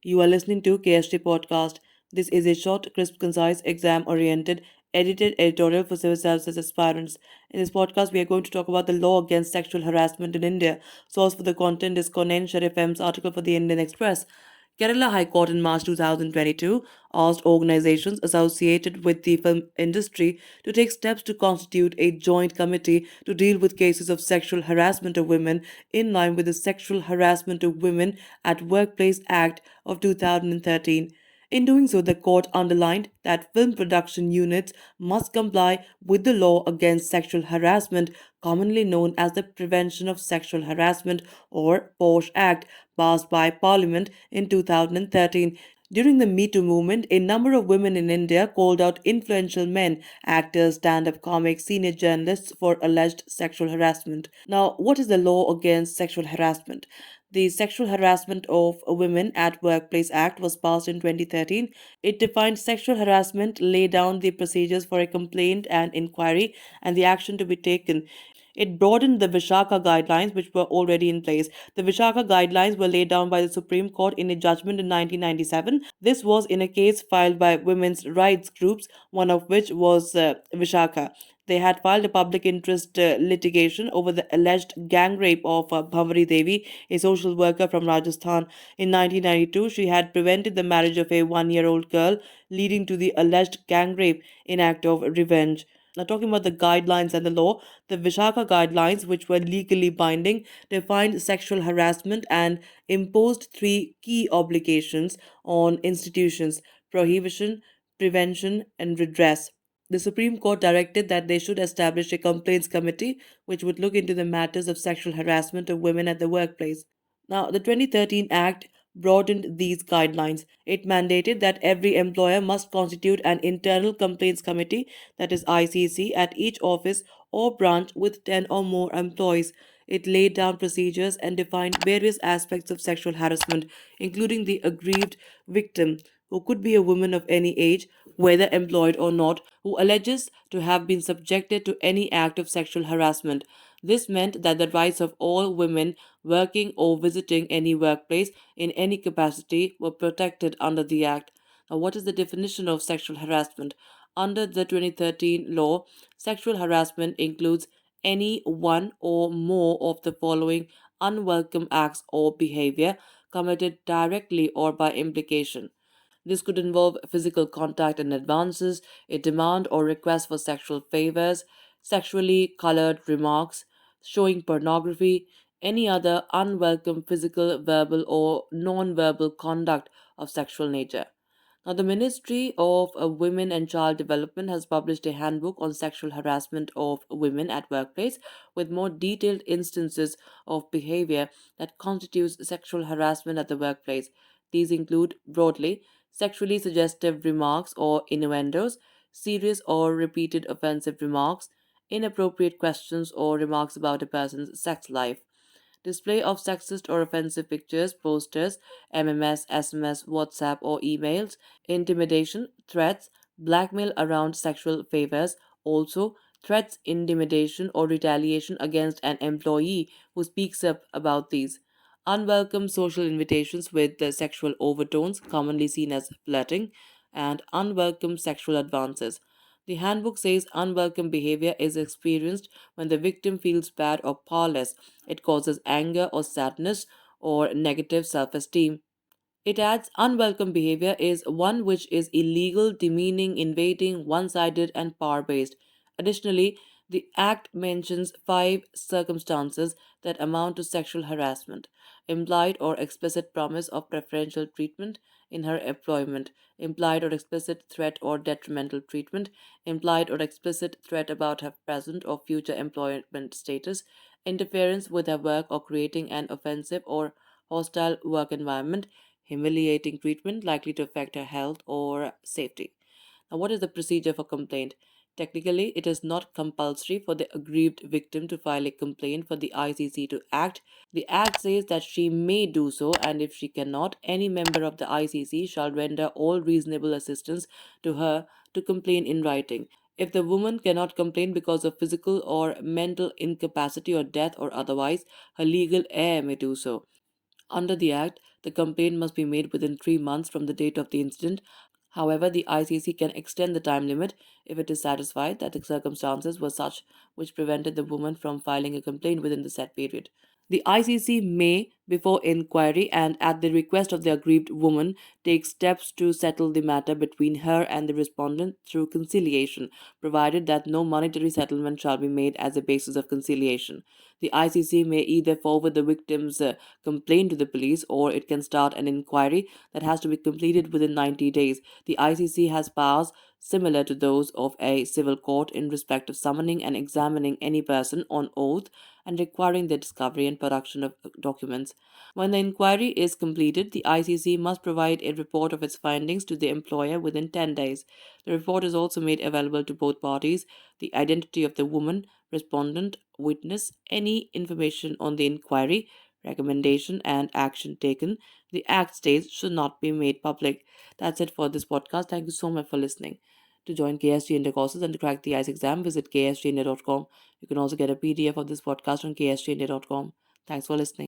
You are listening to KSG Podcast. This is a short, crisp, concise, exam oriented, edited editorial for civil services aspirants. In this podcast, we are going to talk about the law against sexual harassment in India. Source for the content is Konen Sharif M's article for the Indian Express. Kerala High Court in March 2022 asked organizations associated with the film industry to take steps to constitute a joint committee to deal with cases of sexual harassment of women in line with the Sexual Harassment of Women at Workplace Act of 2013. In doing so, the court underlined that film production units must comply with the law against sexual harassment, commonly known as the Prevention of Sexual Harassment or POSH Act, passed by Parliament in 2013. During the Me Too movement, a number of women in India called out influential men, actors, stand up comics, senior journalists for alleged sexual harassment. Now, what is the law against sexual harassment? The Sexual Harassment of Women at Workplace Act was passed in 2013. It defined sexual harassment, laid down the procedures for a complaint and inquiry, and the action to be taken. It broadened the Vishaka guidelines, which were already in place. The Vishaka guidelines were laid down by the Supreme Court in a judgment in 1997. This was in a case filed by women's rights groups, one of which was Vishaka. They had filed a public interest litigation over the alleged gang rape of Bhavari Devi, a social worker from Rajasthan. In 1992, she had prevented the marriage of a 1 year old girl, leading to the alleged gang rape in act of revenge. Now, talking about the guidelines and the law, the Vishaka guidelines, which were legally binding, defined sexual harassment and imposed three key obligations on institutions: prohibition, prevention, and redress. The Supreme Court directed that they should establish a complaints committee which would look into the matters of sexual harassment of women at the workplace. Now, the 2013 Act broadened these guidelines. It mandated that every employer must constitute an internal complaints committee, that is ICC, at each office or branch with 10 or more employees. It laid down procedures and defined various aspects of sexual harassment, including the aggrieved victim, who could be a woman of any age, whether employed or not, who alleges to have been subjected to any act of sexual harassment. This meant that the rights of all women working or visiting any workplace in any capacity were protected under the Act. Now, what is the definition of sexual harassment? Under the 2013 law, sexual harassment includes any one or more of the following unwelcome acts or behavior committed directly or by implication. This could involve physical contact and advances, a demand or request for sexual favors, sexually colored remarks, showing pornography, any other unwelcome physical, verbal, or non verbal conduct of sexual nature. Now, the Ministry of Women and Child Development has published a handbook on sexual harassment of women at workplace with more detailed instances of behavior that constitutes sexual harassment at the workplace. These include, broadly, sexually suggestive remarks or innuendos, serious or repeated offensive remarks, inappropriate questions or remarks about a person's sex life, display of sexist or offensive pictures, posters, MMS, SMS, WhatsApp, or emails, intimidation, threats, blackmail around sexual favors, also threats, intimidation, or retaliation against an employee who speaks up about these. Unwelcome social invitations with the sexual overtones, commonly seen as flirting, and unwelcome sexual advances. The handbook says unwelcome behavior is experienced when the victim feels bad or powerless. It causes anger or sadness or negative self esteem. It adds unwelcome behavior is one which is illegal, demeaning, invading, one sided, and power based. Additionally, the Act mentions five circumstances that amount to sexual harassment: implied or explicit promise of preferential treatment in her employment, implied or explicit threat or detrimental treatment, implied or explicit threat about her present or future employment status, interference with her work or creating an offensive or hostile work environment, humiliating treatment likely to affect her health or safety. Now, what is the procedure for complaint? Technically, it is not compulsory for the aggrieved victim to file a complaint for the ICC to act. The Act says that she may do so, and if she cannot, any member of the ICC shall render all reasonable assistance to her to complain in writing. If the woman cannot complain because of physical or mental incapacity or death or otherwise, her legal heir may do so. Under the Act, the complaint must be made within 3 months from the date of the incident. However, the ICC can extend the time limit if it is satisfied that the circumstances were such which prevented the woman from filing a complaint within the set period. The ICC may, before inquiry and at the request of the aggrieved woman, take steps to settle the matter between her and the respondent through conciliation, provided that no monetary settlement shall be made as a basis of conciliation. The ICC may either forward the victim's complaint to the police or it can start an inquiry that has to be completed within 90 days. The ICC has powers similar to those of a civil court in respect of summoning and examining any person on oath and requiring the discovery and production of documents. When the inquiry is completed, the ICC must provide a report of its findings to the employer within 10 days. The report is also made available to both parties. The identity of the woman, respondent, witness, any information on the inquiry, recommendation, and action taken, the Act states should not be made public. That's it for this podcast. Thank you so much for listening. To join KSG India courses and to crack the ICE exam, visit ksgindia.com. You can also get a PDF of this podcast on ksgindia.com. Thanks for listening.